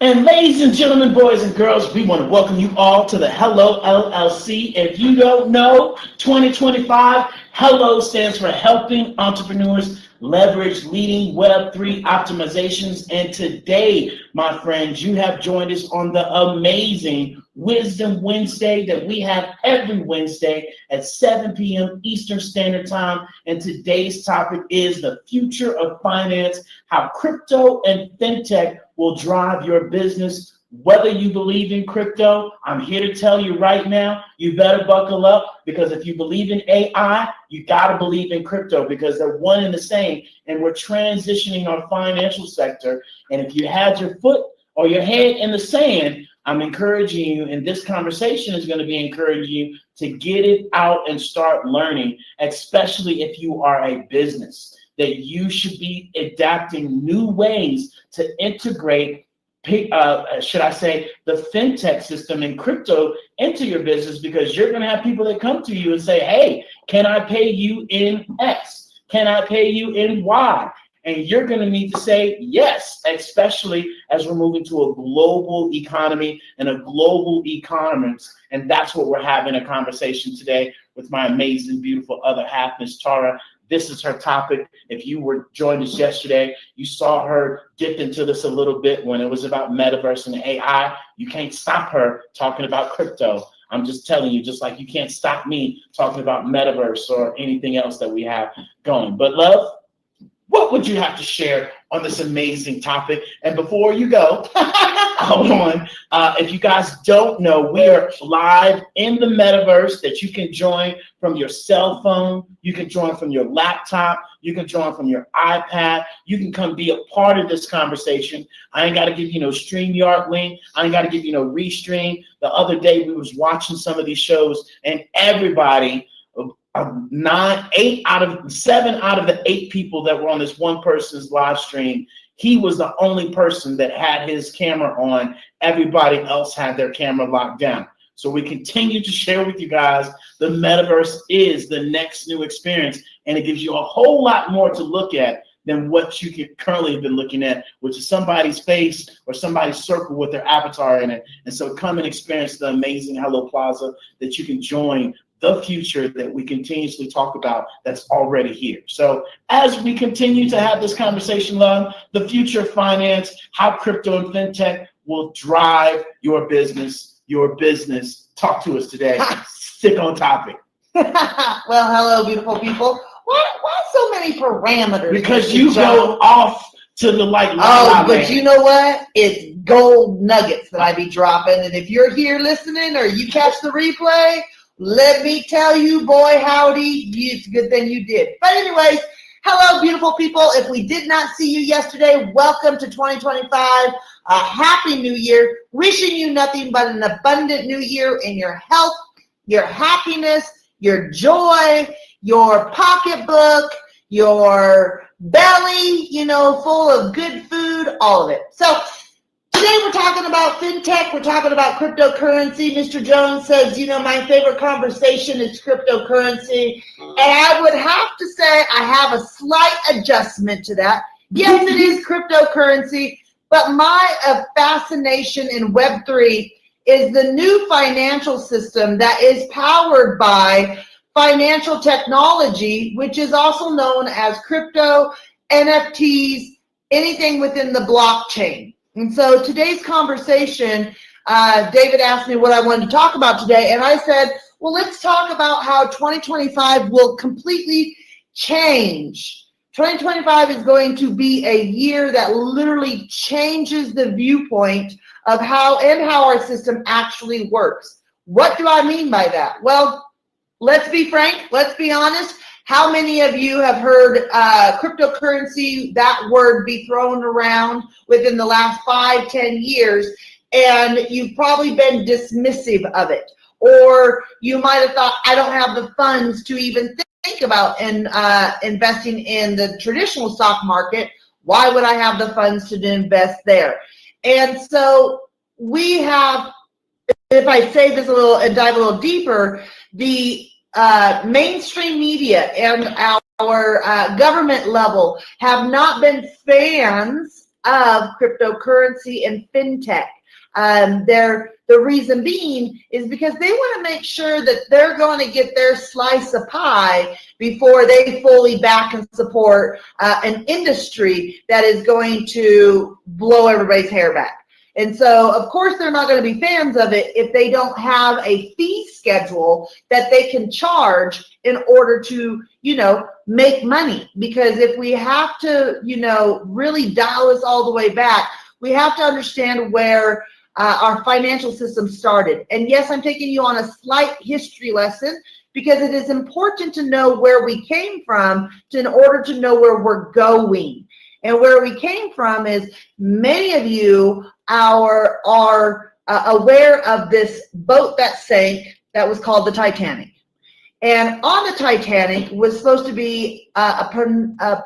And ladies and gentlemen, boys and girls, we want to welcome you all to the Hello LLC. If you don't know, 2025, Hello stands for Helping Entrepreneurs Leverage Leading Web3 Optimizations. And today, my friends, you have joined us on the amazing Wisdom Wednesday that we have every Wednesday at 7 p.m. Eastern Standard Time. And today's topic is the future of finance, how crypto and fintech will drive your business. Whether you believe in crypto, I'm here to tell you right now, you better buckle up, because if you believe in AI, you got to believe in crypto, because they're one and the same. And we're transitioning our financial sector. And if you had your foot or your head in the sand, I'm encouraging you, and this conversation is going to be encouraging you to get it out and start learning, especially if you are a business, that you should be adapting new ways to integrate, should I say, the fintech system and crypto into your business, because you're going to have people that come to you and say, hey, can I pay you in X? Can I pay you in Y? And you're going to need to say yes, especially as we're moving to a global economy and a global e-commerce. And that's what we're having a conversation today with my amazing, beautiful other half, Miss Tara. This is her topic. If you were joined us yesterday, you saw her dip into this a little bit when it was about metaverse and AI. You can't stop her talking about crypto. I'm just telling you, just like you can't stop me talking about metaverse or anything else that we have going. But love, what would you have to share on this amazing topic? And before you go, hold on. If you guys don't know, we are live in the metaverse that you can join from your cell phone. You can join from your laptop. You can join from your iPad. You can come be a part of this conversation. I ain't got to give you no StreamYard link. I ain't got to give you no Restream. The other day we was watching some of these shows, and everybody, 7 out of the 8 people that were on this one person's live stream, he was the only person that had his camera on. Everybody else had their camera locked down. So we continue to share with you guys, the metaverse is the next new experience, and it gives you a whole lot more to look at than what you can currently have been looking at, which is somebody's face or somebody's circle with their avatar in it. And so come and experience the amazing Hello Plaza that you can join the future that we continuously talk about that's already here. So as we continue to have this conversation, love, the future of finance, how crypto and fintech will drive your business. Talk to us today. Stick on topic. Well, hello, beautiful people. Why so many parameters? Because you go off to the like. But you know what? It's gold nuggets that I be dropping. And if you're here listening or you catch the replay, let me tell you, boy, howdy, it's a good thing you did. But anyways, hello, beautiful people. If we did not see you yesterday, welcome to 2025. A happy new year. Wishing you nothing but an abundant new year in your health, your happiness, your joy, your pocketbook, your belly, full of good food, all of it. So today we're talking about fintech. We're talking about cryptocurrency. Mr. Jones says, my favorite conversation is cryptocurrency. And I would have to say I have a slight adjustment to that. Yes, it is cryptocurrency, but my fascination in Web3 is the new financial system that is powered by financial technology, which is also known as crypto, NFTs, anything within the blockchain. And so today's conversation, David asked me what I wanted to talk about today, and I said, well, let's talk about how 2025 will completely change. 2025 is going to be a year that literally changes the viewpoint of how our system actually works. What do I mean by that? Well, let's be frank, let's be honest. How many of you have heard cryptocurrency, that word, be thrown around within the last 5-10 years, and you've probably been dismissive of it? Or you might have thought, I don't have the funds to even think about investing in the traditional stock market. Why would I have the funds to invest there? And so we have, if I say this a little and dive a little deeper, the mainstream media and our government level have not been fans of cryptocurrency and fintech. The reason being is because they want to make sure that they're going to get their slice of pie before they fully back and support an industry that is going to blow everybody's hair back. And so, of course, they're not going to be fans of it if they don't have a fee schedule that they can charge in order to, make money. Because if we have to, really dial this all the way back, we have to understand where our financial system started. And yes, I'm taking you on a slight history lesson because it is important to know where we came from in order to know where we're going. And where we came from is many of you are aware of this boat that sank that was called the Titanic. And on the Titanic was supposed to be a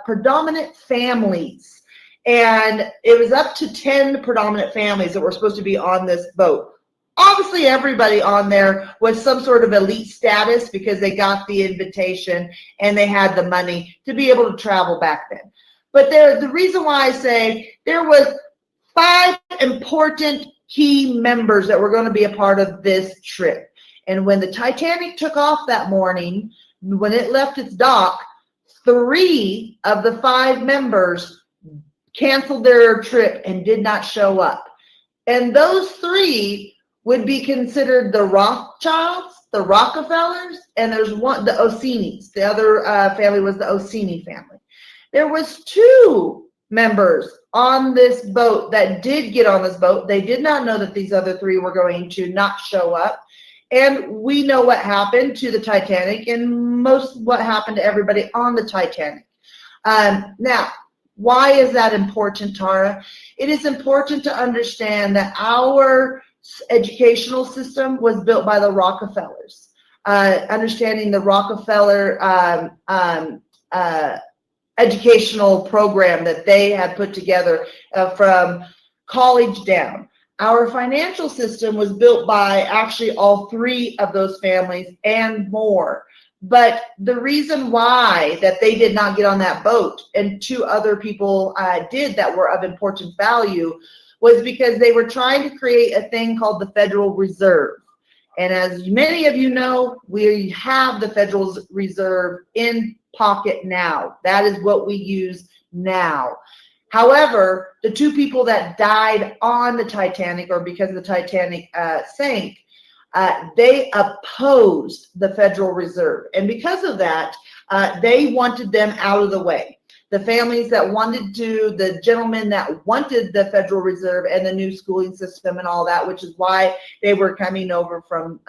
predominant families. And it was up to 10 predominant families that were supposed to be on this boat. Obviously, everybody on there was some sort of elite status because they got the invitation and they had the money to be able to travel back then. But the reason why I say there was 5 important key members that were going to be a part of this trip. And when the Titanic took off that morning, when it left its dock, 3 of the 5 members canceled their trip and did not show up. And those 3 would be considered the Rothschilds, the Rockefellers, and there's the Orsini's. The other family was the Orsini family. There was 2 members on this boat that did get on this boat. They did not know that these other 3 were going to not show up. And we know what happened to the Titanic and most what happened to everybody on the Titanic. Now, why is that important, Tara? It is important to understand that our educational system was built by the Rockefellers. Understanding the Rockefeller educational program that they had put together from college down. Our financial system was built by actually all 3 of those families and more. But the reason why that they did not get on that boat and 2 other people did that were of important value was because they were trying to create a thing called the Federal Reserve. And as many of you know, we have the Federal Reserve in pocket now. That is what we use now. However, the 2 people that died on the Titanic or because the Titanic sank, they opposed the Federal Reserve. And because of that, they wanted them out of the way. The families that wanted to, the gentlemen that wanted the Federal Reserve and the new schooling system and all that, which is why they were coming over from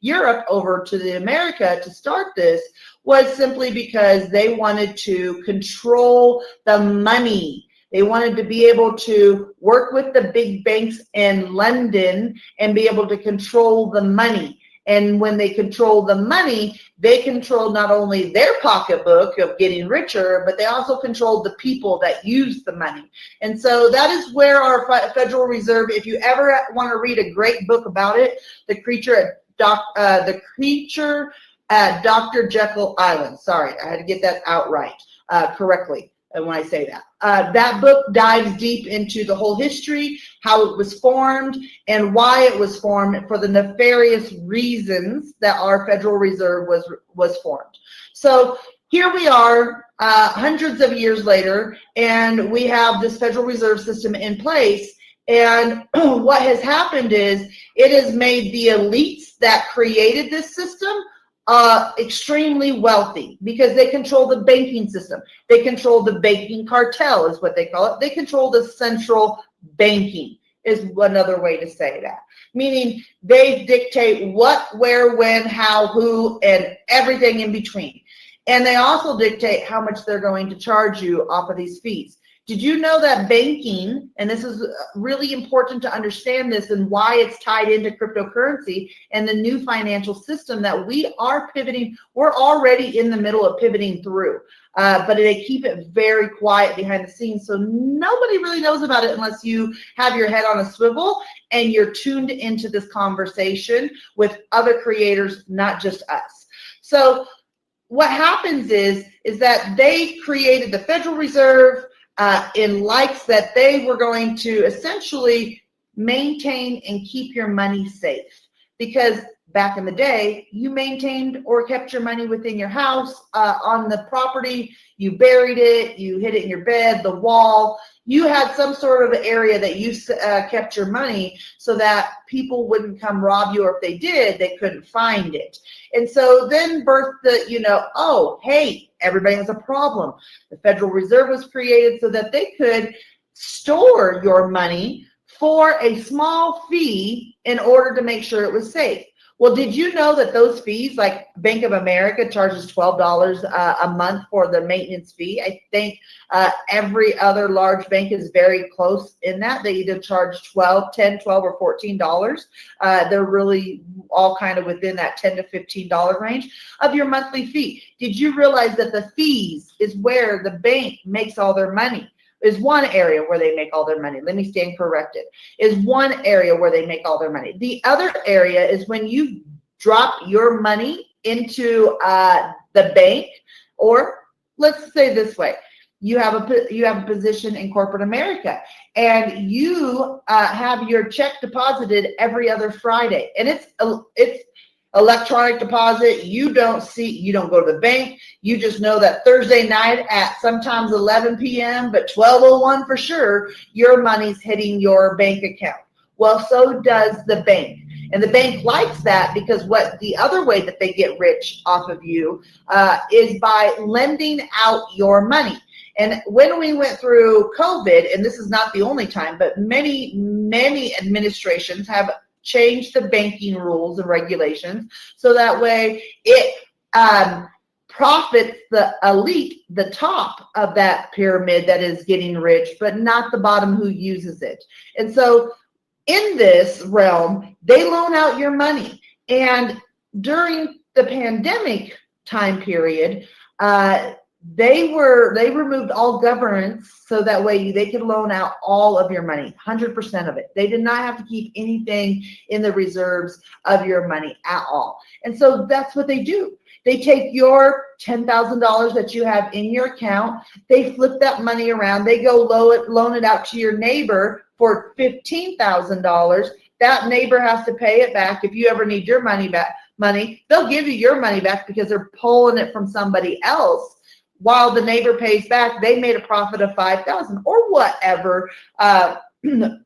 Europe over to the America to start this, was simply because they wanted to control the money. They wanted to be able to work with the big banks in London and be able to control the money. And when they control the money, they control not only their pocketbook of getting richer, but they also control the people that use the money. And so that is where our Federal Reserve, if you ever want to read a great book about it, The Creature at Dr. Jekyll Island. Sorry, I had to get that out right, correctly. And when I say that, that book dives deep into the whole history, how it was formed, and why it was formed for the nefarious reasons that our Federal Reserve was formed. So here we are, hundreds of years later, and we have this Federal Reserve System in place. And what has happened is it has made the elites that created this system extremely wealthy because they control the banking system. They control the banking cartel is what they call it. They control the central banking is another way to say that. Meaning they dictate what, where, when, how, who, and everything in between. And they also dictate how much they're going to charge you off of these fees. Did you know that banking, and this is really important to understand this and why it's tied into cryptocurrency and the new financial system that we are pivoting, we're already in the middle of pivoting through, but they keep it very quiet behind the scenes. So nobody really knows about it unless you have your head on a swivel and you're tuned into this conversation with other creators, not just us. So what happens is that they created the Federal Reserve. in likes that they were going to essentially maintain and keep your money safe. Because back in the day, you maintained or kept your money within your house, on the property, you buried it, you hid it in your bed, the wall. You had some sort of area that you kept your money so that people wouldn't come rob you, or if they did, they couldn't find it. And so then birthed the, oh, hey, everybody has a problem. The Federal Reserve was created so that they could store your money for a small fee in order to make sure it was safe. Well, did you know that those fees, like Bank of America charges $12 a month for the maintenance fee? I think every other large bank is very close in that. They either charge $10, $12, or $14. They're really all kind of within that $10 to $15 range of your monthly fee. Did you realize that the fees is where the bank makes all their money? Is one area where they make all their money. Let me stand corrected. Is one area where they make all their money. The other area is when you drop your money into the bank, or let's say this way, you have a position in corporate America, and you have your check deposited every other Friday, and it's electronic deposit. You don't go to the bank. You just know that Thursday night at sometimes 11 p.m., but 12:01 for sure, your money's hitting your bank account. Well, so does the bank. And the bank likes that, because the other way that they get rich off of you is by lending out your money. And when we went through COVID, and this is not the only time, but many, many administrations have changed the banking rules and regulations so that way it profits the elite, the top of that pyramid that is getting rich, but not the bottom who uses it. And so in this realm, they loan out your money. And during the pandemic time period, they removed all governance so that way they could loan out all of your money, 100% of it. They did not have to keep anything in the reserves of your money at all. And so that's what they do. They take your $10,000 that you have in your account, they flip that money around, they go loan it out to your neighbor for $15,000. That neighbor has to pay it back. If you ever need your money back, they'll give you your money back because they're pulling it from somebody else. While the neighbor pays back, they made a profit of $5,000 or whatever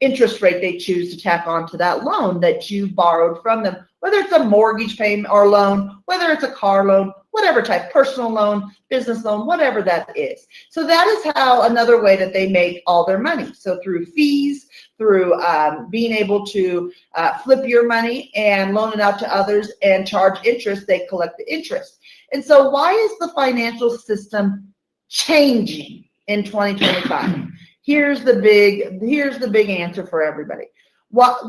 interest rate they choose to tack on to that loan that you borrowed from them, whether it's a mortgage payment or loan, whether it's a car loan, whatever type, personal loan, business loan, whatever that is. So that is how another way that they make all their money. So through fees, through being able to flip your money and loan it out to others and charge interest, they collect the interest. And so why is the financial system changing in 2025? Here's the big answer for everybody. Let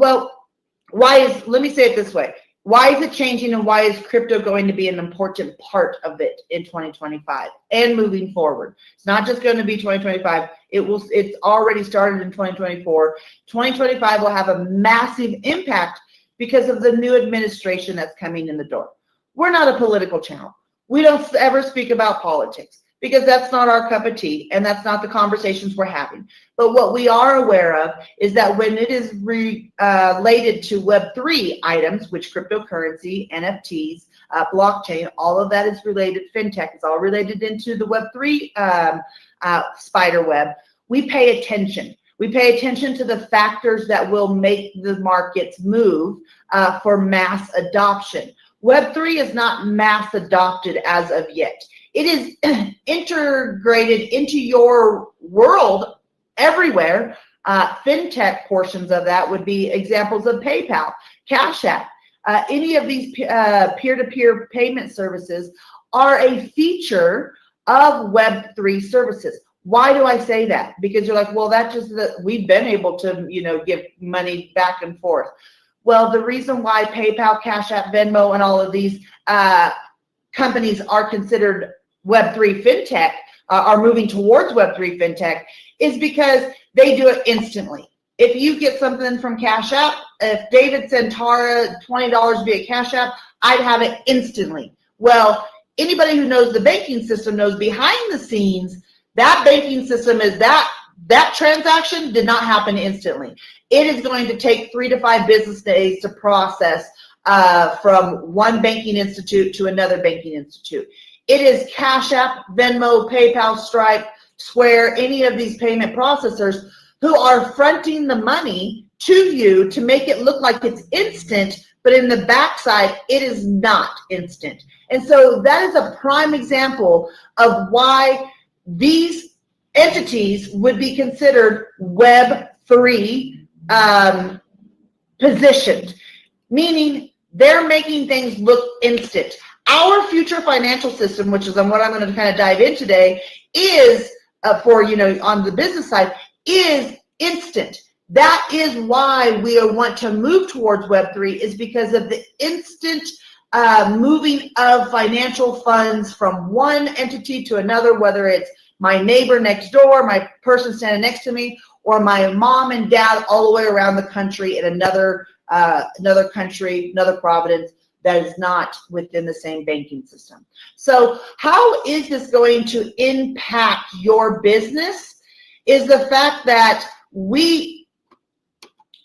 me say it this way. Why is it changing, and why is crypto going to be an important part of it in 2025 and moving forward? It's not just going to be 2025. It's already started in 2024. 2025 will have a massive impact because of the new administration that's coming in the door. We're not a political channel. We don't ever speak about politics because that's not our cup of tea and that's not the conversations we're having. But what we are aware of is that when it is related to Web3 items, which cryptocurrency, NFTs, blockchain, all of that is related, fintech is all related into the Web3 spider web, we pay attention. We pay attention to the factors that will make the markets move for mass adoption. Web3 is not mass adopted as of yet. It is integrated into your world everywhere. Fintech portions of that would be examples of PayPal, Cash App. Any of these peer-to-peer payment services are a feature of Web3 services. Why do I say that? Because you're like, well, that's just that we've been able to, give money back and forth. Well, the reason why PayPal, Cash App, Venmo, and all of these companies are considered Web3 fintech, are moving towards Web3 fintech, is because they do it instantly. If you get something from Cash App, if David sent Tara $20 via Cash App, I'd have it instantly. Well, anybody who knows the banking system knows behind the scenes That banking system is that transaction did not happen instantly. It is going to take 3 to 5 business days to process from one banking institute to another banking institute. It is Cash App, Venmo, PayPal, Stripe, Square, any of these payment processors who are fronting the money to you to make it look like it's instant, but in the backside, it is not instant. And so that is a prime example of why these entities would be considered Web3 positioned, meaning they're making things look instant. Our future financial system, which is what I'm going to kind of dive in today, is for, on the business side, is instant. That is why we want to move towards Web3, is because of the instant moving of financial funds from one entity to another, whether it's my neighbor next door, my person standing next to me, or my mom and dad all the way around the country in another country, another province that is not within the same banking system. So how is this going to impact your business? Is the fact that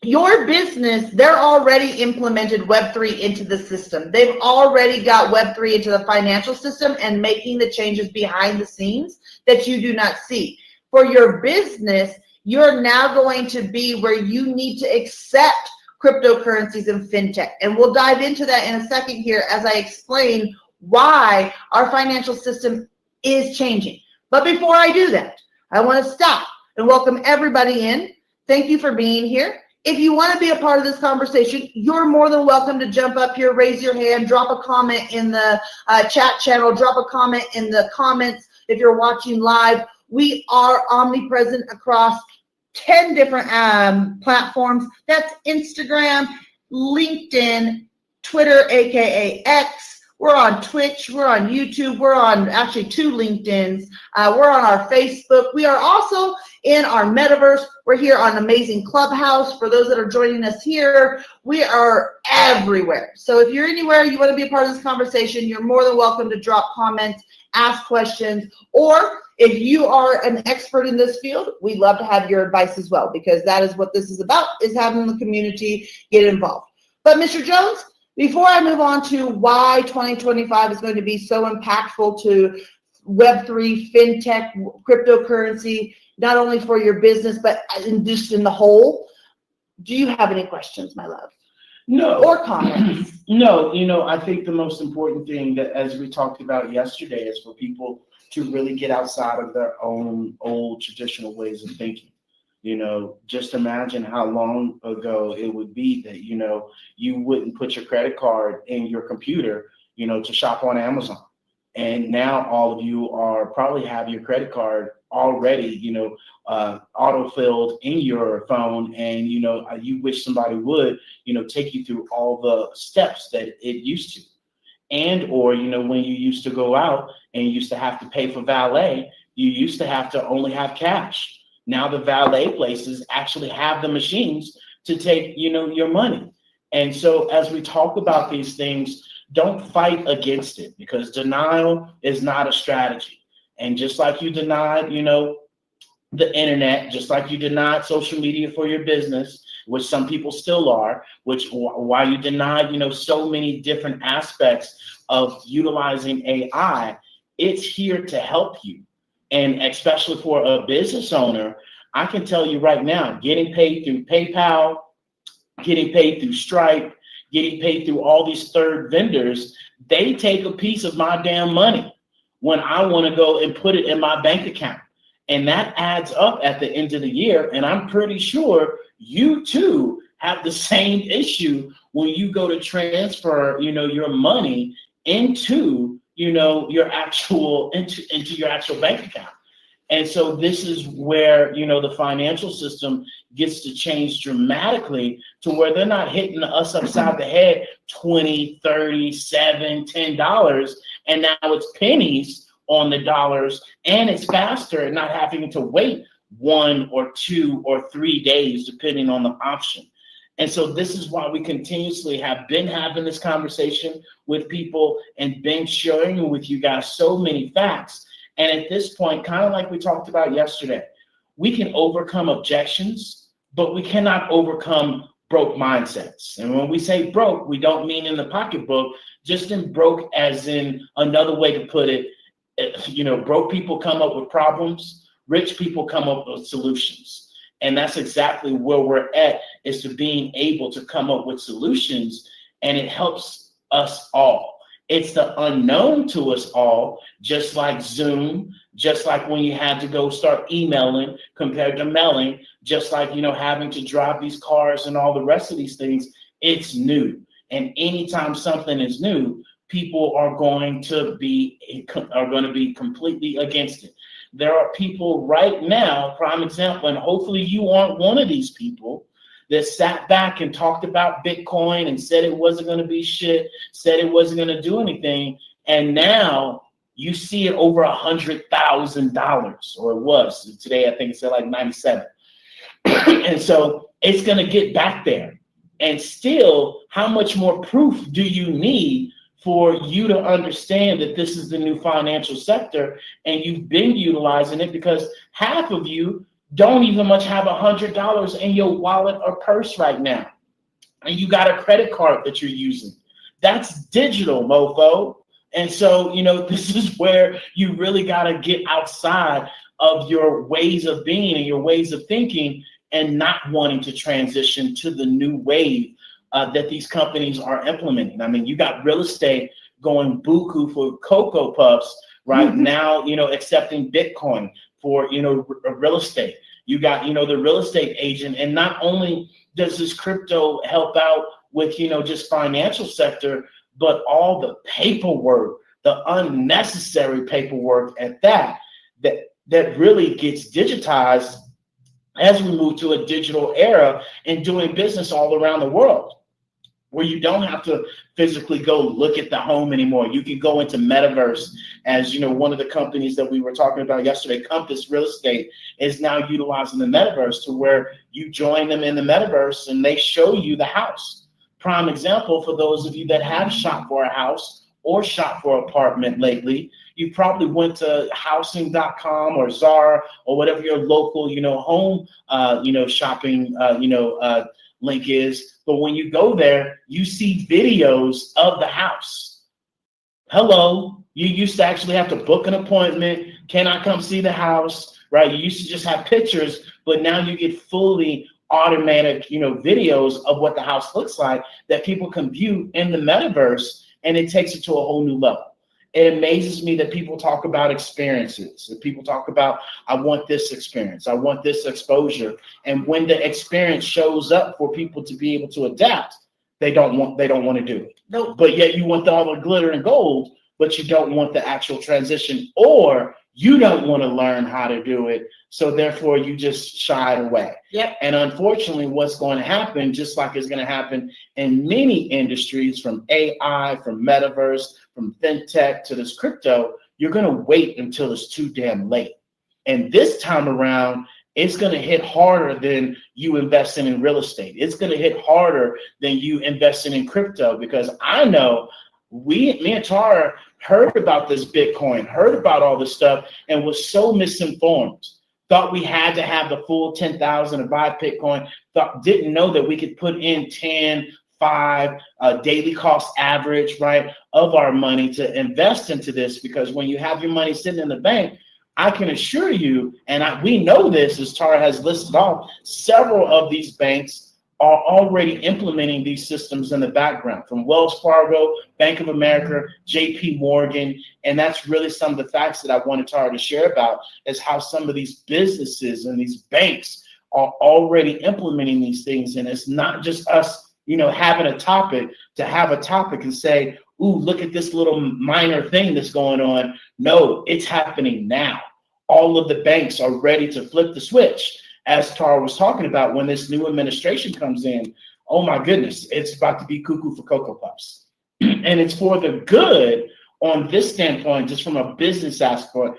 your business, they're already implemented Web3 into the system. They've already got Web3 into the financial system and making the changes behind the scenes that you do not see. For your business, you're now going to be where you need to accept cryptocurrencies and fintech. And we'll dive into that in a second here as I explain why our financial system is changing. But before I do that, I want to stop and welcome everybody in. Thank you for being here. If you want to be a part of this conversation, you're more than welcome to jump up here, raise your hand, drop a comment in the chat channel, drop a comment in the comments if you're watching live. We are omnipresent across 10 different platforms. That's Instagram, LinkedIn, Twitter, aka X. We're on Twitch, we're on YouTube, we're on actually 2 LinkedIns, we're on our Facebook. We are also in our metaverse. We're here on Amazing Clubhouse. For those that are joining us here, we are everywhere. So if you're anywhere, you want to be a part of this conversation, you're more than welcome to drop comments, ask questions, or if you are an expert in this field, we'd love to have your advice as well, because that is what this is about, is having the community get involved. But Mr. Jones, before I move on to why 2025 is going to be so impactful to Web3, fintech, cryptocurrency, not only for your business, but just in the whole, do you have any questions, my love? No. Or comments? No, I think the most important thing that, as we talked about yesterday, is for people to really get outside of their own old traditional ways of thinking. Just imagine how long ago it would be that, you wouldn't put your credit card in your computer, to shop on Amazon. And now all of you are probably have your credit card already, auto-filled in your phone. And, you wish somebody would, take you through all the steps that it used to. And, or, when you used to go out and you used to have to pay for valet, you used to have to only have cash. Now the valet places actually have the machines to take, your money. And so as we talk about these things, don't fight against it, because denial is not a strategy. And just like you denied, the internet, just like you denied social media for your business, which some people still are, which why you denied, so many different aspects of utilizing AI, it's here to help you. And especially for a business owner, I can tell you right now, getting paid through PayPal, getting paid through Stripe, getting paid through all these third vendors, they take a piece of my damn money when I want to go and put it in my bank account. And that adds up at the end of the year. And I'm pretty sure you too have the same issue when you go to transfer, your money into, your actual into your actual bank account. And so this is where, the financial system gets to change dramatically to where they're not hitting us upside the head 20, 30, $7, $10, and now it's pennies on the dollars, and it's faster and not having to wait 1 or 2 or 3 days, depending on the option. And so this is why we continuously have been having this conversation with people and been sharing with you guys so many facts. And at this point, kind of like we talked about yesterday, we can overcome objections, but we cannot overcome broke mindsets. And when we say broke, we don't mean in the pocketbook, just in broke as in another way to put it. Broke people come up with problems, rich people come up with solutions. And that's exactly where we're at, is to being able to come up with solutions, and it helps us all. It's the unknown to us all, just like Zoom, just like when you had to go start emailing compared to mailing, just like, having to drive these cars and all the rest of these things. It's new. And anytime something is new, people are going to be completely against it. There are people right now, prime example, and hopefully you aren't one of these people, that sat back and talked about Bitcoin and said it wasn't going to be shit, said it wasn't going to do anything. And now you see it over $100,000, or it was. Today, I think it's at like 97. And so it's going to get back there. And still, how much more proof do you need for you to understand that this is the new financial sector and you've been utilizing it? Because half of you don't even much have $100 in your wallet or purse right now. And you got a credit card that you're using. That's digital, mofo. And so, this is where you really got to get outside of your ways of being and your ways of thinking, and not wanting to transition to the new wave that these companies are implementing. I mean, you got real estate going buku for Cocoa Puffs right now, accepting Bitcoin for, real estate. You got, the real estate agent. And not only does this crypto help out with, just financial sector, but all the paperwork, the unnecessary paperwork at that really gets digitized as we move to a digital era and doing business all around the world, where you don't have to physically go look at the home anymore. You can go into metaverse, as one of the companies that we were talking about yesterday, Compass Real Estate, is now utilizing the metaverse to where you join them in the metaverse and they show you the house. Prime example for those of you that have shopped for a house or shopped for an apartment lately. You probably went to housing.com or Zara or whatever your local, home, shopping, link is. But when you go there, you see videos of the house. Hello, you used to actually have to book an appointment. Can I come see the house? Right? You used to just have pictures, but now you get fully automatic, videos of what the house looks like that people can view in the metaverse, and it takes it to a whole new level. It amazes me that people talk about experiences, that people talk about, I want this experience, I want this exposure. And when the experience shows up for people to be able to adapt, they don't want to do it. No, but yet you want all the glitter and gold, but you don't want the actual transition, or you don't want to learn how to do it. So therefore you just shied away. Yep. And unfortunately, what's going to happen, just like it's going to happen in many industries, from AI, from metaverse, from fintech to this crypto, you're going to wait until it's too damn late. And this time around, it's going to hit harder than you investing in real estate. It's going to hit harder than you investing in crypto, because I know me and Tara heard about this Bitcoin, heard about all this stuff, and was so misinformed. Thought we had to have the full 10,000 to buy Bitcoin. Didn't know that we could put in 10, 5 daily cost average, right, of our money to invest into this. Because when you have your money sitting in the bank, I can assure you, and we know this, as Tara has listed off, several of these banks are already implementing these systems in the background, from Wells Fargo, Bank of America, JP Morgan. And that's really some of the facts that I wanted Tara to share about, is how some of these businesses and these banks are already implementing these things. And it's not just us, having a topic to have a topic and say, ooh, look at this little minor thing that's going on. No, it's happening now. All of the banks are ready to flip the switch. As Tara was talking about, when this new administration comes in, oh my goodness, it's about to be cuckoo for Cocoa Puffs. And it's for the good on this standpoint, just from a business aspect,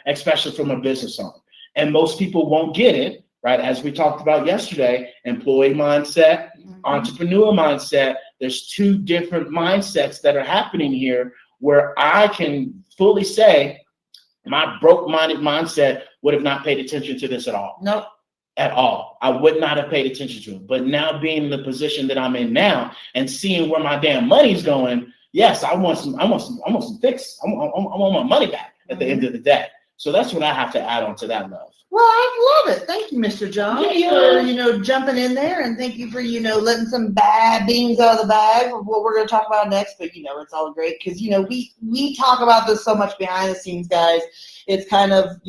especially from a business owner. And most people won't get it, right? As we talked about yesterday, employee mindset, entrepreneur mindset. There's two different mindsets that are happening here, where I can fully say My broke-minded mindset would have not paid attention to this at all. Nope. At all. I would not have paid attention to it. But now being in the position that I'm in now and seeing where my damn money's going, yes, I want some fix. I want my money back at the end of the day. So that's what I have to add on to that, love. Well, I love it. Thank you, Mr. John, for jumping in there, and thank you for letting some bad beans out of the bag of what we're going to talk about next. But it's all great because we talk about this so much behind the scenes, guys. It's kind of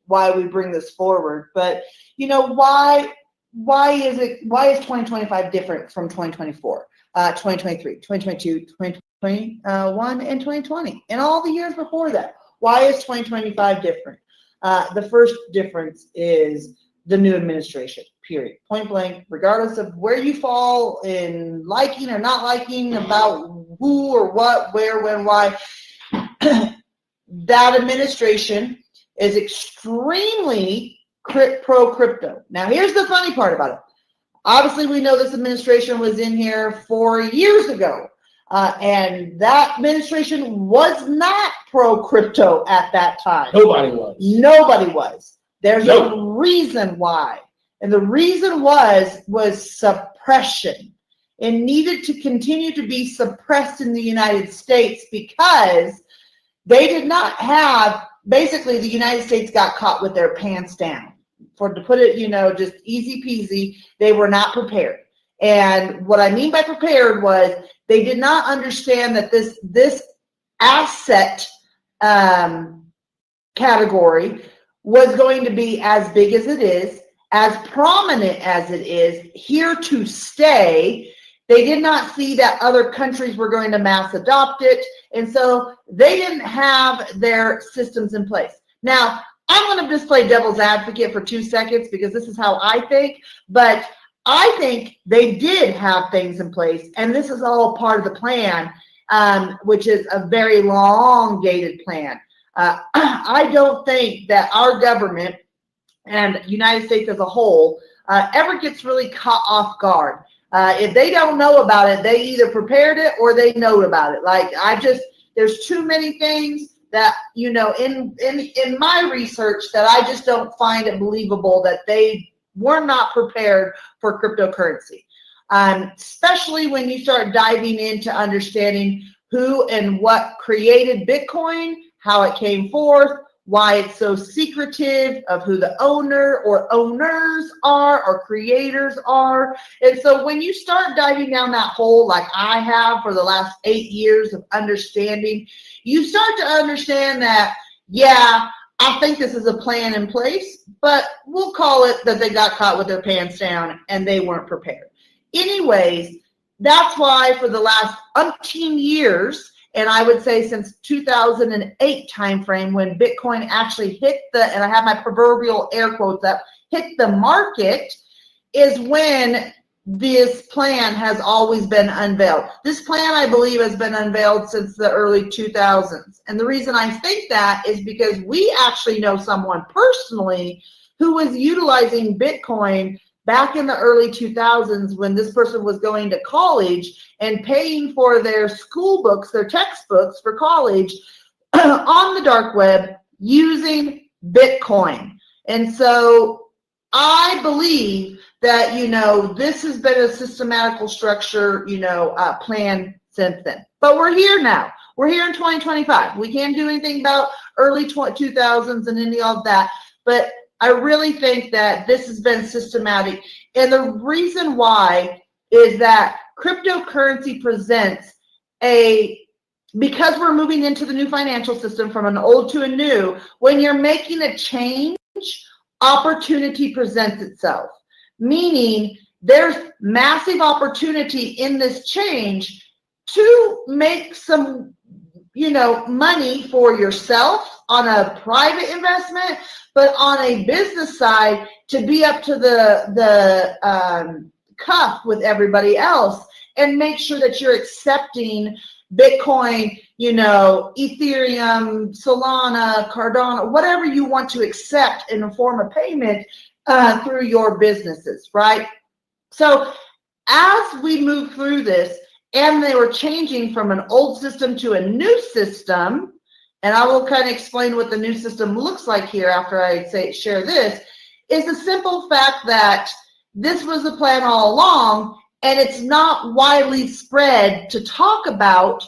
why we bring this forward. But why is 2025 different from 2024, 2023, 2022, 2021, and 2020, and all the years before that? Why is 2025 different? The first difference is the new administration, period. Point blank, regardless of where you fall in liking or not liking about who or what, where, when, why, that administration is extremely pro-crypto. Now, here's the funny part about it. Obviously, we know this administration was in here 4 years ago. And that administration was not pro-crypto at that time. Nobody was. There's a reason why. And the reason was suppression. It needed to continue to be suppressed in the United States because they did not have, basically the United States got caught with their pants down. To put it, just easy peasy, they were not prepared. And what I mean by prepared was they did not understand that this asset category was going to be as big as it is, as prominent as it is, here to stay. They did not see that other countries were going to mass adopt it. And so they didn't have their systems in place. Now, I'm going to just play devil's advocate for 2 seconds because this is how I think. But I think they did have things in place, and this is all part of the plan, which is a very long-dated plan. I don't think that our government and United States as a whole ever gets really caught off guard. If they don't know about it, they either prepared it or they know about it. There's too many things that, in my research that I just don't find it believable that they were not prepared for cryptocurrency, especially when you start diving into understanding who and what created Bitcoin, how it came forth, why it's so secretive of who the owner or owners are or creators are. And so when you start diving down that hole like I have for the last 8 years of understanding, you start to understand that, yeah, I think this is a plan in place, but we'll call it that they got caught with their pants down and they weren't prepared. Anyways, that's why for the last umpteen years, and I would say since 2008 timeframe when Bitcoin actually hit and I have my proverbial air quotes up, hit the market, is when this plan has always been unveiled. This plan, I believe, has been unveiled since the early 2000s. And the reason I think that is because we actually know someone personally who was utilizing Bitcoin back in the early 2000s when this person was going to college and paying for their school books, their textbooks for college on the dark web using Bitcoin. And so I believe that, this has been a systematical structure, plan since then. But we're here now. We're here in 2025. We can't do anything about early 2000s and any of that. But I really think that this has been systematic. And the reason why is that cryptocurrency presents because we're moving into the new financial system from an old to a new, when you're making a change, opportunity presents itself. Meaning there's massive opportunity in this change to make some, money for yourself on a private investment, but on a business side to be up to the cuff with everybody else and make sure that you're accepting Bitcoin, Ethereum, Solana, Cardano, whatever you want to accept in the form of payment through your businesses, right? So as we move through this, and they were changing from an old system to a new system, and I will kind of explain what the new system looks like here after I share this, is the simple fact that this was the plan all along, and it's not widely spread to talk about.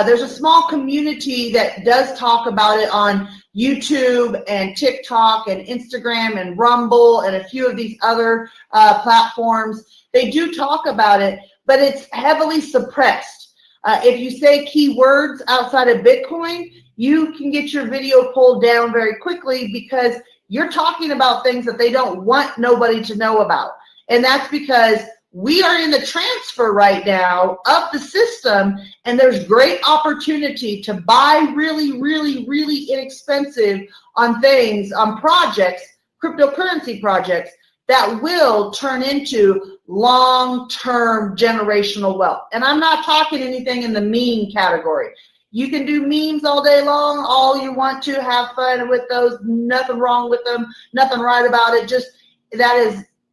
There's a small community that does talk about it on YouTube and TikTok and Instagram and Rumble and a few of these other platforms. They do talk about it, but it's heavily suppressed. If you say keywords outside of Bitcoin, you can get your video pulled down very quickly because you're talking about things that they don't want nobody to know about. And that's because we are in the transfer right now of the system, and there's great opportunity to buy really, really, really inexpensive on things, on projects, cryptocurrency projects that will turn into long-term generational wealth. And I'm not talking anything in the meme category. You can do memes all day long, all you want to, have fun with those, nothing wrong with them, nothing right about it. Just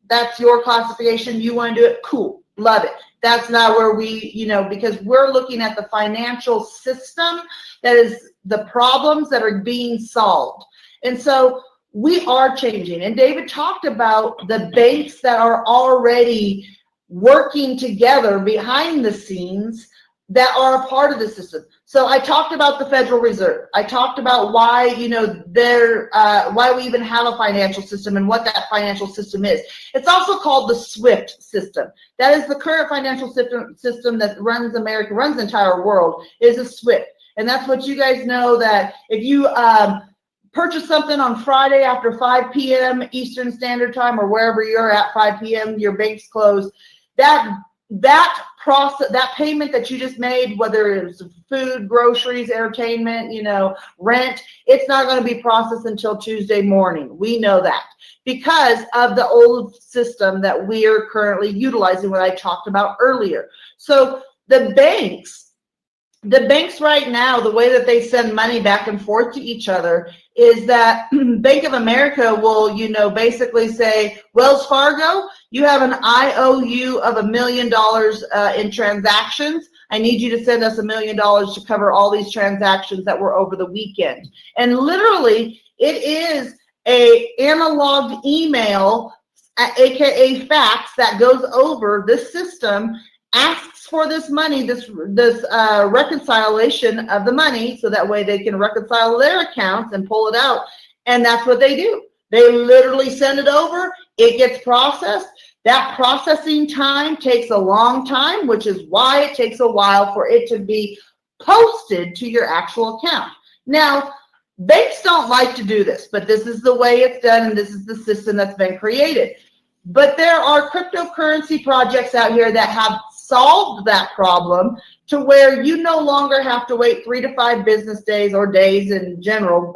that's your classification. You want to do it, cool, love it. That's not where we, because we're looking at the financial system, that is the problems that are being solved. And so we are changing. And David talked about the banks that are already working together behind the scenes that are a part of the system. So I talked about the Federal Reserve. I talked about why, why we even have a financial system and what that financial system is. It's also called the SWIFT system. That is the current financial system that runs America, runs the entire world, is a SWIFT. And that's what you guys know, that if you purchase something on Friday after 5 p.m. Eastern Standard Time, or wherever you're at 5 p.m., your bank's closed, that process, that payment that you just made, whether it's food, groceries, entertainment, rent, it's not going to be processed until Tuesday morning. We know that because of the old system that we are currently utilizing, what I talked about earlier. So the banks right now, the way that they send money back and forth to each other is that Bank of America will, basically say, Wells Fargo, you have an IOU of $1 million in transactions. I need you to send us $1 million to cover all these transactions that were over the weekend. And literally, it is a analog email, aka fax, that goes over this system, asks for this money, this reconciliation of the money, so that way they can reconcile their accounts and pull it out. And that's what they do. They literally send it over. It gets processed. That processing time takes a long time, which is why it takes a while for it to be posted to your actual account. Now, banks don't like to do this, but this is the way it's done, and this is the system that's been created. But there are cryptocurrency projects out here that have solved that problem to where you no longer have to wait 3 to 5 business days, or days in general,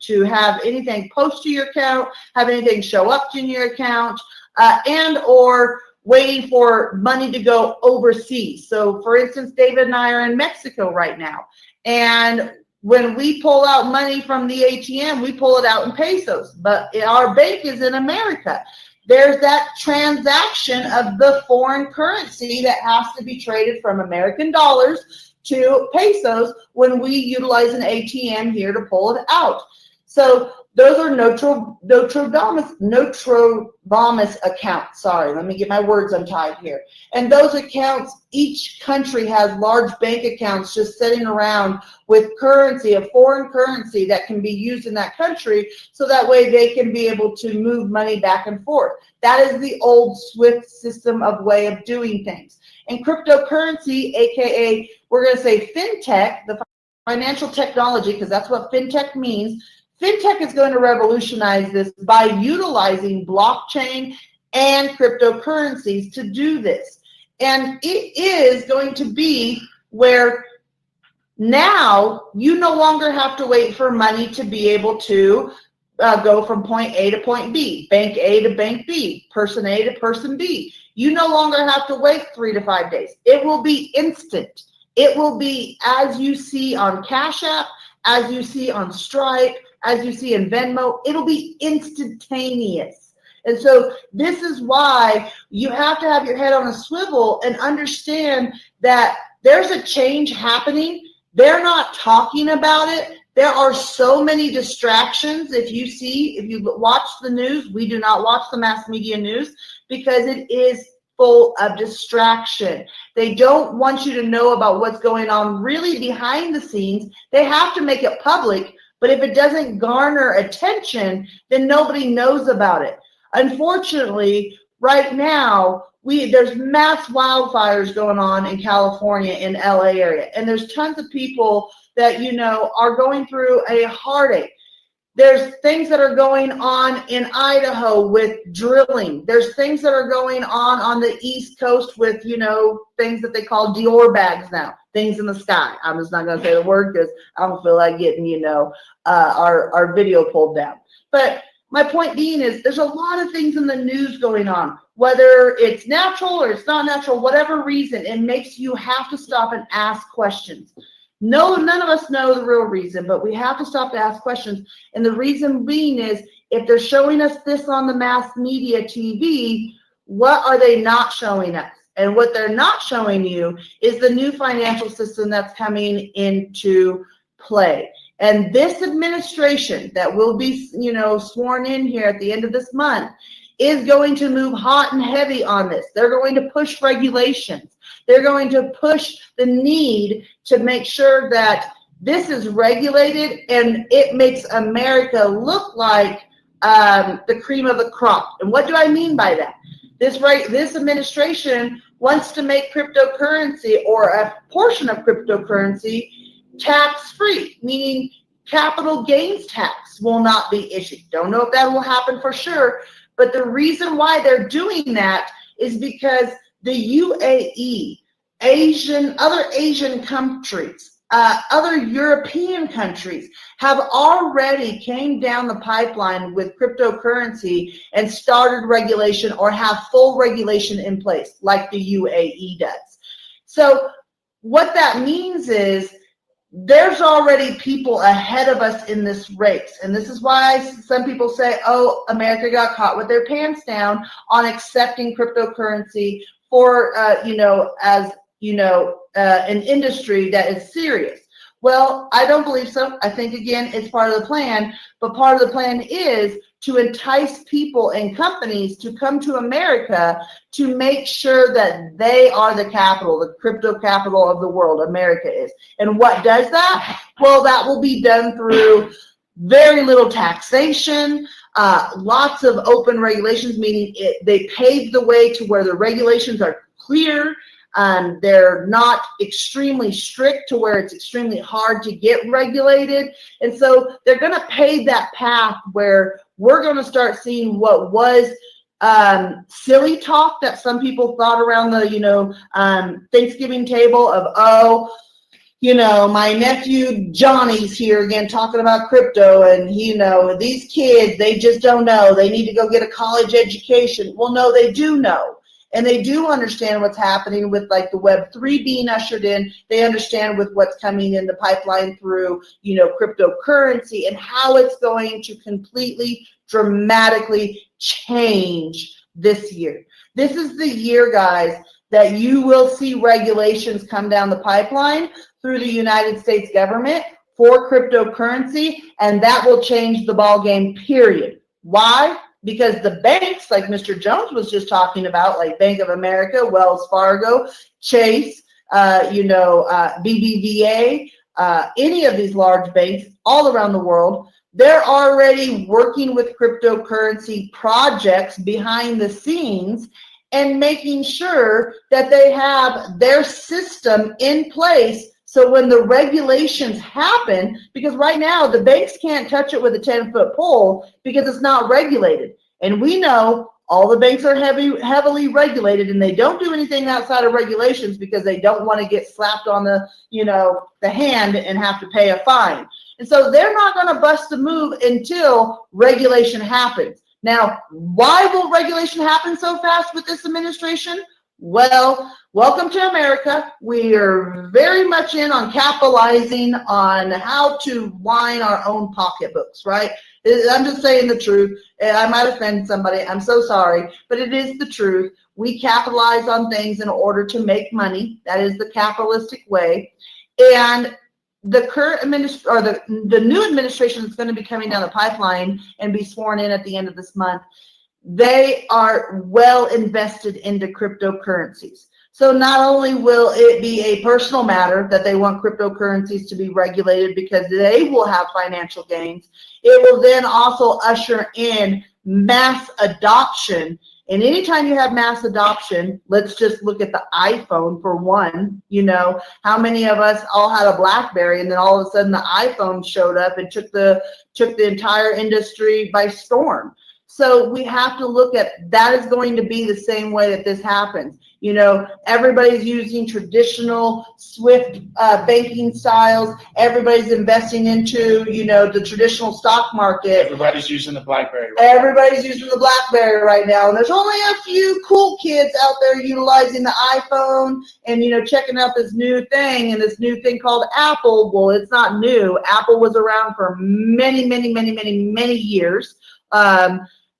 to have anything post to your account, have anything show up in your account, and or waiting for money to go overseas. So for instance, David and I are in Mexico right now, and when we pull out money from the ATM, we pull it out in pesos, but our bank is in America. There's that transaction of the foreign currency that has to be traded from American dollars to pesos when we utilize an ATM here to pull it out. So those are Nostradamus accounts. Sorry, let me get my words untied here. And those accounts, each country has large bank accounts just sitting around with currency, a foreign currency that can be used in that country, so that way they can be able to move money back and forth. That is the old SWIFT system of way of doing things. And cryptocurrency, aka we're going to say fintech, the financial technology, because that's what fintech means. Fintech is going to revolutionize this by utilizing blockchain and cryptocurrencies to do this. And it is going to be where now you no longer have to wait for money to be able to go from point A to point B, bank A to bank B, person A to person B. You no longer have to wait 3 to 5 days. It will be instant. It will be as you see on Cash App, as you see on Stripe, as you see in Venmo. It'll be instantaneous. And so this is why you have to have your head on a swivel and understand that there's a change happening. They're not talking about it. There are so many distractions. If you watch the news, we do not watch the mass media news because it is full of distraction. They don't want you to know about what's going on really behind the scenes. They have to make it public, but if it doesn't garner attention, then nobody knows about it. Unfortunately, right now, there's mass wildfires going on in California, in LA area, and there's tons of people that, are going through a heartache. There's things that are going on in Idaho with drilling. There's things that are going on the East Coast with, things that they call Dior bags now, things in the sky. I'm just not going to say the word because I don't feel like getting, our video pulled down. But my point being is there's a lot of things in the news going on, whether it's natural or it's not natural, whatever reason, it makes you have to stop and ask questions. No, none of us know the real reason, but we have to stop to ask questions. And the reason being is if they're showing us this on the mass media TV, what are they not showing us? And what they're not showing you is the new financial system that's coming into play. And this administration that will be, sworn in here at the end of this month is going to move hot and heavy on this. They're going to push regulations. They're going to push the need to make sure that this is regulated and it makes America look like the cream of the crop. And what do I mean by that? This administration wants to make cryptocurrency or a portion of cryptocurrency tax-free, meaning capital gains tax will not be issued. Don't know if that will happen for sure, but the reason why they're doing that is because the UAE, other Asian countries, other European countries have already came down the pipeline with cryptocurrency and started regulation or have full regulation in place like the UAE does. So what that means is there's already people ahead of us in this race. And this is why some people say, oh, America got caught with their pants down on accepting cryptocurrency for, as an industry that is serious. Well, I don't believe so. I think, again, it's part of the plan, but part of the plan is to entice people and companies to come to America to make sure that they are the capital, the crypto capital of the world, America is. And what does that? Well, that will be done through very little taxation, lots of open regulations, meaning they pave the way to where the regulations are clear. They're not extremely strict to where it's extremely hard to get regulated. And so they're going to pave that path where we're going to start seeing what was silly talk that some people thought around the, Thanksgiving table of, my nephew Johnny's here again talking about crypto and, these kids, they just don't know. They need to go get a college education. Well, no, they do know. And they do understand what's happening with like the Web3 being ushered in. They understand with what's coming in the pipeline through, cryptocurrency and how it's going to completely, dramatically change this year. This is the year, guys, that you will see regulations come down the pipeline through the United States government for cryptocurrency, and that will change the ball game, period. Why? Because the banks, like Mr. Jones was just talking about, like Bank of America, Wells Fargo, Chase, BBVA, any of these large banks all around the world, they're already working with cryptocurrency projects behind the scenes and making sure that they have their system in place. So when the regulations happen, because right now the banks can't touch it with a 10-foot pole because it's not regulated. And we know all the banks are heavily regulated and they don't do anything outside of regulations because they don't want to get slapped on the hand and have to pay a fine. And so they're not going to bust a move until regulation happens. Now, why will regulation happen so fast with this administration? Well, welcome to America. We are very much in on capitalizing on how to line our own pocketbooks, right? I'm just saying the truth. I might offend somebody. I'm so sorry, but it is the truth. We capitalize on things in order to make money. That is the capitalistic way. And the current the new administration that's going to be coming down the pipeline and be sworn in at the end of this month, they are well invested into cryptocurrencies. So not only will it be a personal matter that they want cryptocurrencies to be regulated because they will have financial gains, it will then also usher in mass adoption. And anytime you have mass adoption, let's just look at the iPhone for one. You know, how many of us all had a BlackBerry, and then all of a sudden the iPhone showed up and took the entire industry by storm. So we have to look at that. Is going to be the same way that this happens. You know, everybody's using traditional SWIFT banking styles. Everybody's investing into, you know, the traditional stock market. Everybody's using the BlackBerry. Everybody's using the BlackBerry right now. And there's only a few cool kids out there utilizing the iPhone and, you know, checking out this new thing and this new thing called Apple. Well, it's not new. Apple was around for many, many, many, many, many years.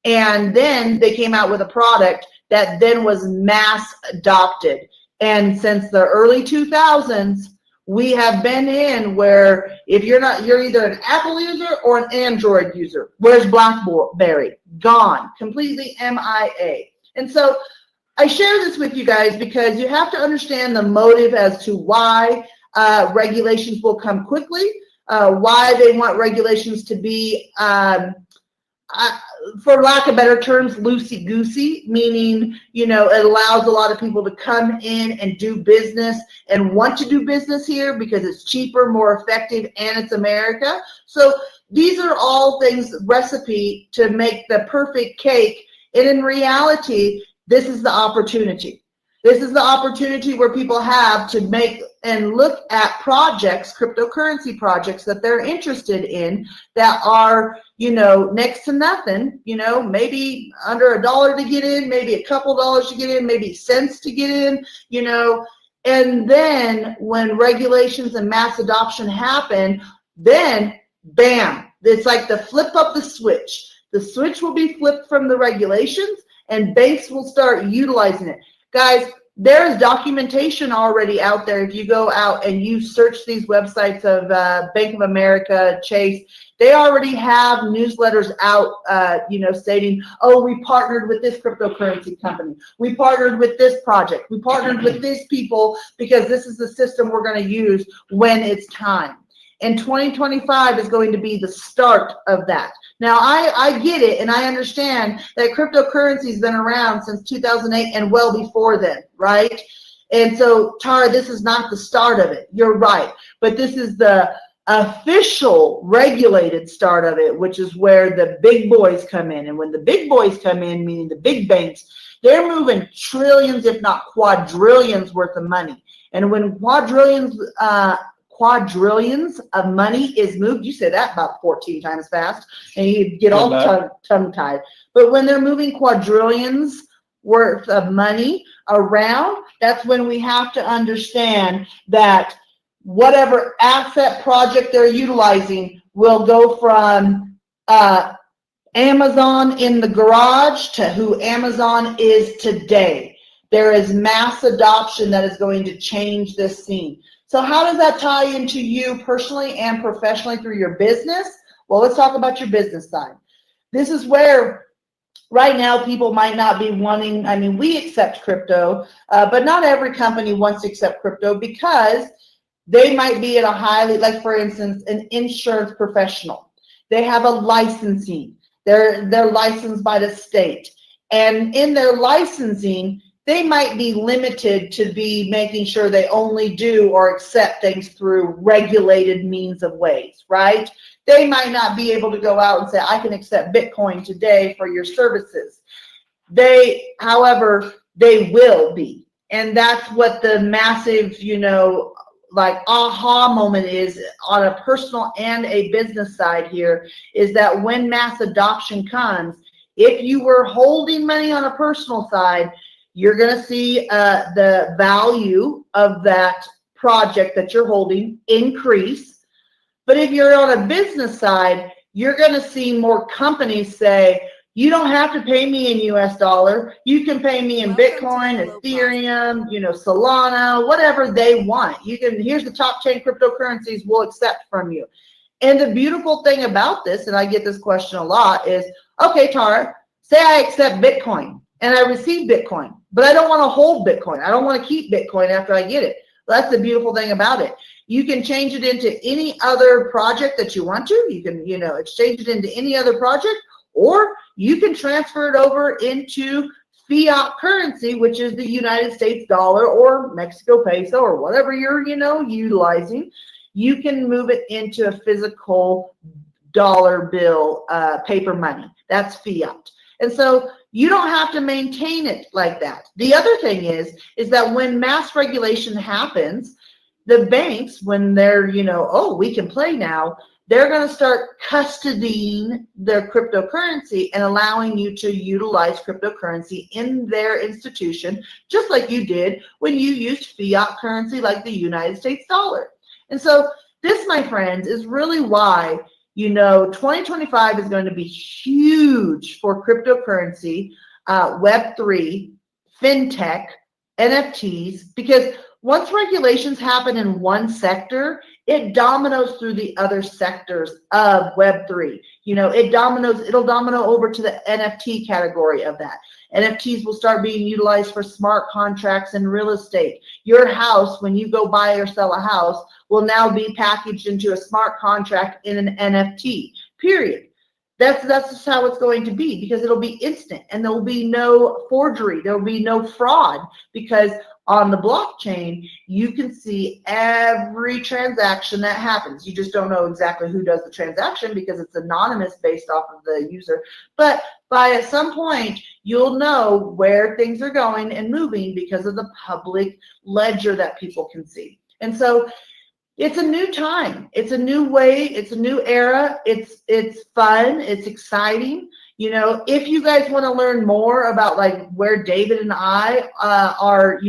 And then they came out with a product that then was mass adopted. And since the early 2000s, we have been in where if you're either an Apple user or an Android user. Where's BlackBerry? Gone, completely MIA. And so I share this with you guys because you have to understand the motive as to why regulations will come quickly, why they want regulations to be for lack of better terms, loosey-goosey, meaning, you know, it allows a lot of people to come in and do business and want to do business here because it's cheaper, more effective, and it's America. So these are all things, recipe to make the perfect cake. And in reality, this is the opportunity. This is the opportunity where people have to make and look at projects, cryptocurrency projects that they're interested in that are, you know, next to nothing, you know, maybe under $1 to get in, maybe a couple dollars to get in, maybe cents to get in, you know, and then when regulations and mass adoption happen, then bam, it's like the flip of the switch. The switch will be flipped from the regulations and banks will start utilizing it. Guys, there is documentation already out there. If you go out and you search these websites of Bank of America, Chase, they already have newsletters out, you know, stating, oh, we partnered with this cryptocurrency company. We partnered with this project. We partnered with these people because this is the system we're going to use when it's time. And 2025 is going to be the start of that. Now, I get it, and I understand that cryptocurrency has been around since 2008 and well before then, right? And so, Tara, this is not the start of it. You're right. But this is the official regulated start of it, which is where the big boys come in. And when the big boys come in, meaning the big banks, they're moving trillions, if not quadrillions worth of money. And when quadrillions of money is moved, you say that about 14 times fast, and you get all tongue-tied. But when they're moving quadrillions worth of money around, that's when we have to understand that whatever asset project they're utilizing will go from Amazon in the garage to who Amazon is today. There is mass adoption that is going to change this scene. So how does that tie into you personally and professionally through your business? Well, let's talk about your business side. This is where right now people might not be wanting, I mean, we accept crypto, but not every company wants to accept crypto because they might be at a highly, like for instance, an insurance professional. They have a licensing. They're licensed by the state. And in their licensing, they might be limited to be making sure they only do or accept things through regulated means of ways, right? They might not be able to go out and say, I can accept Bitcoin today for your services. However, they will be. And that's what the massive, you know, like aha moment is on a personal and a business side here, is that when mass adoption comes, if you were holding money on a personal side, you're going to see the value of that project that you're holding increase. But if you're on a business side, you're going to see more companies say, You don't have to pay me in US dollar. You can pay me in Bitcoin, Ethereum, Solana, whatever they want. Here's the top 10 cryptocurrencies we'll accept from you. And the beautiful thing about this, and I get this question a lot, is, okay, Tara, say I accept Bitcoin and I receive Bitcoin, but I don't want to hold Bitcoin. I don't want to keep Bitcoin after I get it. That's the beautiful thing about it. You can change it into any other project that you want to. You can, exchange it into any other project, or you can transfer it over into fiat currency, which is the United States dollar or Mexico peso or whatever you're, utilizing. You can move it into a physical dollar bill, paper money. That's fiat. And so you don't have to maintain it like that. The other thing is that when mass regulation happens, the banks, when they're, oh, we can play now, they're going to start custodying their cryptocurrency and allowing you to utilize cryptocurrency in their institution, just like you did when you used fiat currency like the United States dollar. And so this, my friends, is really why 2025 is going to be huge for cryptocurrency, Web3, fintech, NFTs, because once regulations happen in one sector, it dominoes through the other sectors of Web3. It'll domino over to the NFT category of that. NFTs will start being utilized for smart contracts and real estate. Your house, when you go buy or sell a house, will now be packaged into a smart contract in an NFT, period. That's just how it's going to be, because it'll be instant and there will be no forgery. There will be no fraud, because on the blockchain, you can see every transaction that happens. You just don't know exactly who does the transaction because it's anonymous based off of the user. But at some point, you'll know where things are going and moving because of the public ledger that people can see. And so it's a new time. It's a new way. It's a new era. It's fun. It's exciting. If you guys want to learn more about like where David and I are,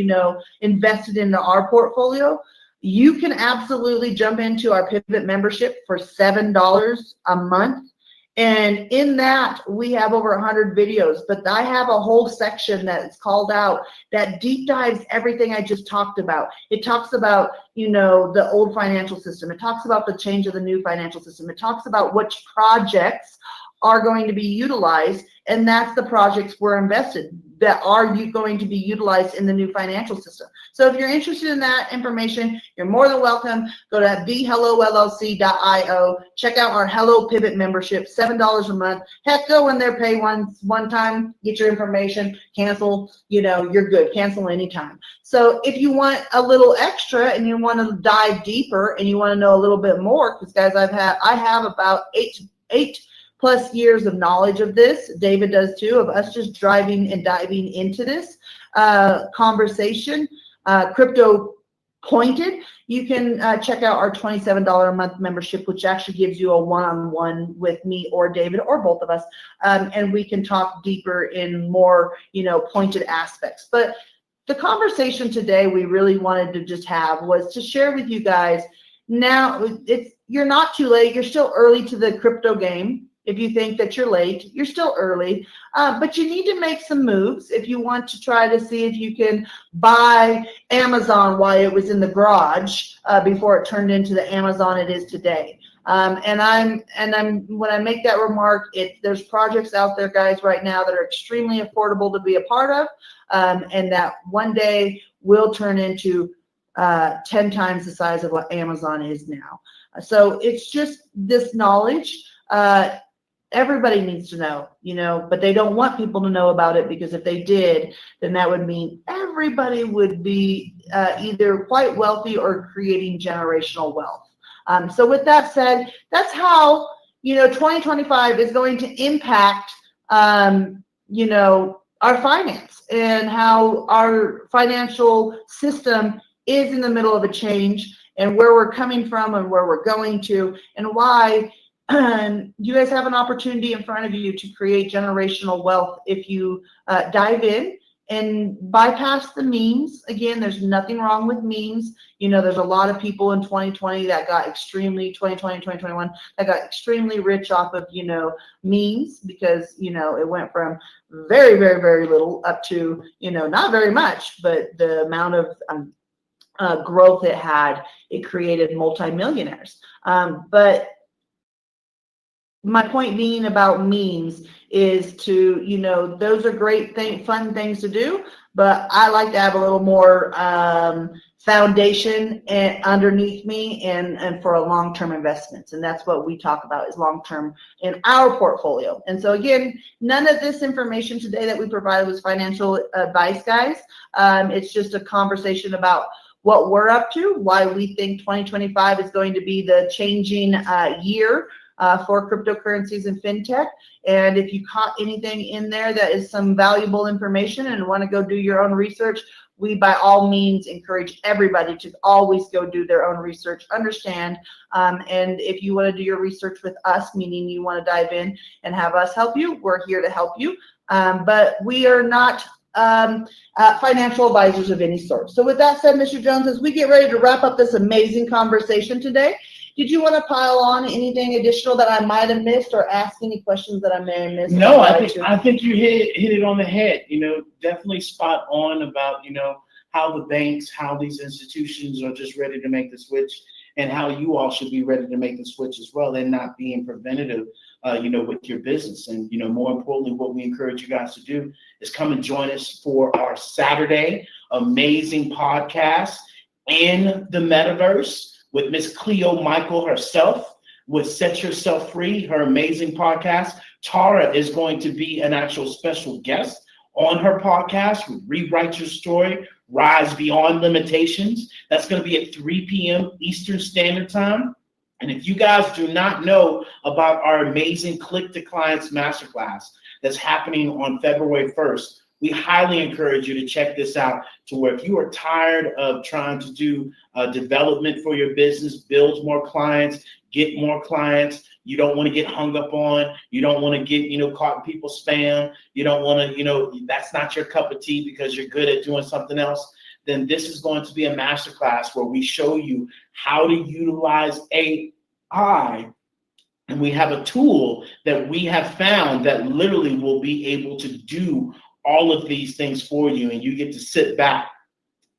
invested into our portfolio, you can absolutely jump into our Pivot membership for $7 a month. And in that, we have over 100 videos, but I have a whole section that's called out that deep dives everything I just talked about. It talks about, the old financial system. It talks about the change of the new financial system. It talks about which projects are going to be utilized, and that's the projects we're invested that are going to be utilized in the new financial system. So if you're interested in that information, you're more than welcome. Go to thehellollc.io. Check out our Hello Pivot membership, $7 a month. Heck, go in there, pay one time, get your information, cancel, you're good. Cancel anytime. So if you want a little extra and you want to dive deeper and you want to know a little bit more, because guys, I have about eight plus years of knowledge of this. David does too, of us just driving and diving into this conversation, crypto pointed. You can check out our $27 a month membership, which actually gives you a one-on-one with me or David or both of us, and we can talk deeper in more, pointed aspects. But the conversation today we really wanted to just have was to share with you guys. Now, you're not too late. You're still early to the crypto game. If you think that you're late, you're still early, but you need to make some moves if you want to try to see if you can buy Amazon while it was in the garage before it turned into the Amazon it is today. And I'm when I make that remark, there's projects out there, guys, right now that are extremely affordable to be a part of, and that one day will turn into 10 times the size of what Amazon is now. So it's just this knowledge. Everybody needs to know, but they don't want people to know about it, because if they did, then that would mean everybody would be either quite wealthy or creating generational wealth. So with that said, that's how, 2025 is going to impact, our finance and how our financial system is in the middle of a change, and where we're coming from and where we're going to, and why. And you guys have an opportunity in front of you to create generational wealth if you dive in and bypass the memes. Again, there's nothing wrong with memes. There's a lot of people in 2020 that got 2021 that got extremely rich off of, memes, because, it went from very, very, very little up to, not very much, but the amount of growth it had, it created multimillionaires. But my point being about memes is to, those are great fun things to do, but I like to have a little more foundation underneath me and for a long-term investments. And that's what we talk about, is long-term in our portfolio. And so again, none of this information today that we provided was financial advice, guys. It's just a conversation about what we're up to, why we think 2025 is going to be the changing year for cryptocurrencies and fintech. And if you caught anything in there that is some valuable information and want to go do your own research, we by all means encourage everybody to always go do their own research, understand. And if you want to do your research with us, meaning you want to dive in and have us help you, we're here to help you. But we are not financial advisors of any sort. So with that said, Mr. Jones, as we get ready to wrap up this amazing conversation today, did you want to pile on anything additional that I might have missed, or ask any questions that I may have missed? No, I think you hit it on the head. Definitely spot on about how the banks, how these institutions are just ready to make the switch, and how you all should be ready to make the switch as well, and not being preventative, with your business. And more importantly, what we encourage you guys to do is come and join us for our Saturday amazing podcast in the metaverse with Miss Cleo Michael herself, with Set Yourself Free, her amazing podcast. Tara is going to be an actual special guest on her podcast with Rewrite Your Story, Rise Beyond Limitations. That's going to be at 3 p.m. Eastern Standard Time. And if you guys do not know about our amazing Click to Clients Masterclass that's happening on February 1st, we highly encourage you to check this out, to where if you are tired of trying to do development for your business, build more clients, get more clients, you don't want to get hung up on, you don't want to get, caught in people's spam, you don't want to, that's not your cup of tea because you're good at doing something else, then this is going to be a masterclass where we show you how to utilize AI. And we have a tool that we have found that literally will be able to do all of these things for you, and you get to sit back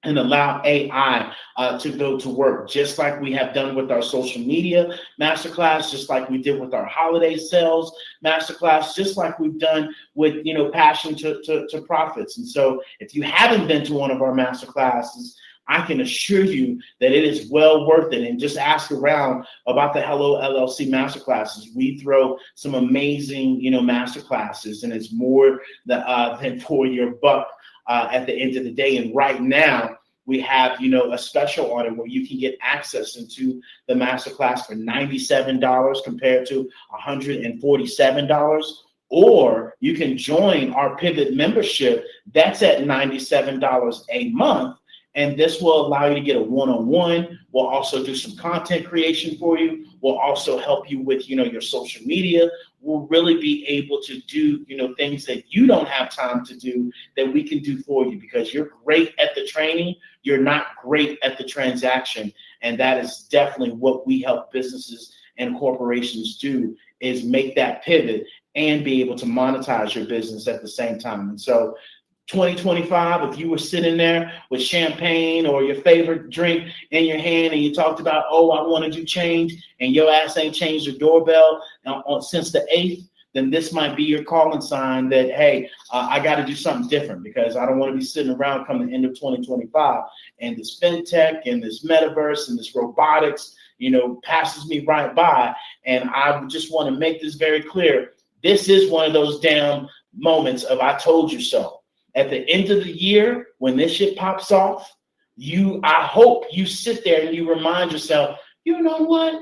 and allow AI to go to work, just like we have done with our social media masterclass, just like we did with our holiday sales masterclass, just like we've done with passion to profits. And so if you haven't been to one of our masterclasses, I can assure you that it is well worth it. And just ask around about the Hello LLC masterclasses. We throw some amazing, masterclasses, and it's more than for your buck at the end of the day. And right now, we have, a special on it where you can get access into the masterclass for $97 compared to $147. Or you can join our Pivot membership. That's at $97 a month. And this will allow you to get a one-on-one. We'll also do some content creation for you. We'll also help you with, your social media. We'll really be able to do, things that you don't have time to do that we can do for you, because you're great at the training. You're not great at the transaction. And that is definitely what we help businesses and corporations do, is make that pivot and be able to monetize your business at the same time. And so 2025, if you were sitting there with champagne or your favorite drink in your hand and you talked about, oh, I want to do change, and your ass ain't changed the doorbell since the 8th, then this might be your calling sign that, hey, I got to do something different, because I don't want to be sitting around come the end of 2025 and this fintech and this metaverse and this robotics, passes me right by. And I just want to make this very clear. This is one of those damn moments of I told you so. At the end of the year, when this shit pops off, I hope you sit there and you remind yourself, you know what?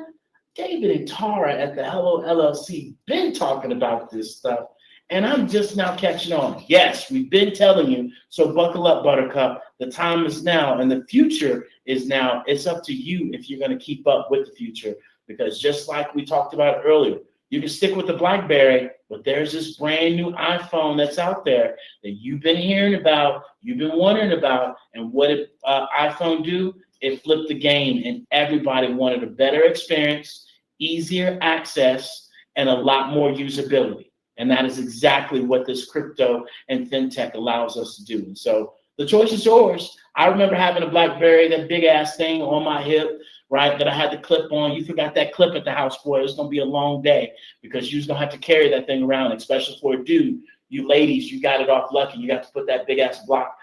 David and Tara at the Hello LLC been talking about this stuff, and I'm just now catching on. Yes, we've been telling you, so buckle up, Buttercup. The time is now, and the future is now. It's up to you if you're going to keep up with the future, because just like we talked about earlier, You can stick with the BlackBerry, but there's this brand new iPhone that's out there that you've been hearing about, you've been wondering about, and what did iPhone do? It flipped the game, and everybody wanted a better experience, easier access, and a lot more usability. And that is exactly what this crypto and fintech allows us to do. And so the choice is yours. I remember having a BlackBerry, that big ass thing on my hip, right, that I had to clip on. You forgot that clip at the house, boy. It was gonna be a long day because you was gonna have to carry that thing around, especially for a dude. You ladies, you got it off lucky. You got to put that big ass block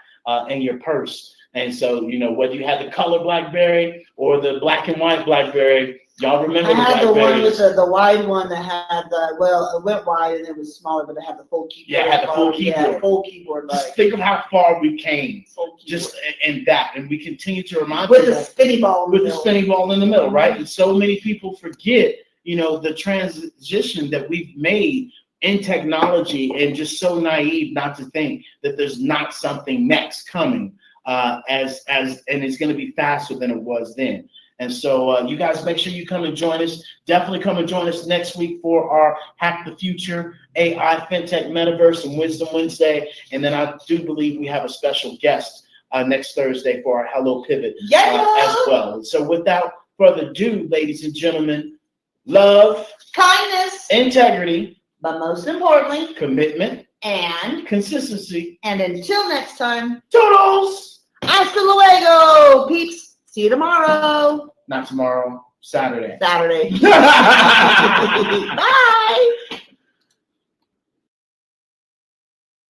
in your purse. And so, you know, whether you had the color BlackBerry or the black and white BlackBerry, y'all remember I had the one with BlackBerries. the wide one that had it went wide and it was smaller, but it had the full keyboard. Yeah, it had the full keyboard. Yeah, full keyboard. Just think of how far we came just in that. And we continue to remind with people the spinny ball. with the spinning ball in the middle, right? And so many people forget, you know, the transition that we've made in technology, and just so naive not to think that there's not something next coming, and it's going to be faster than it was then. And so you guys make sure you come and join us. Definitely come and join us next week for our Hack the Future AI FinTech Metaverse and Wisdom Wednesday. And then I do believe we have a special guest next Thursday for our Hello Pivot as well. And so without further ado, ladies and gentlemen, love, kindness, integrity, but most importantly, commitment, and consistency. And until next time, Toodles! Hasta luego, peeps. See you tomorrow. Not tomorrow, Saturday. Bye.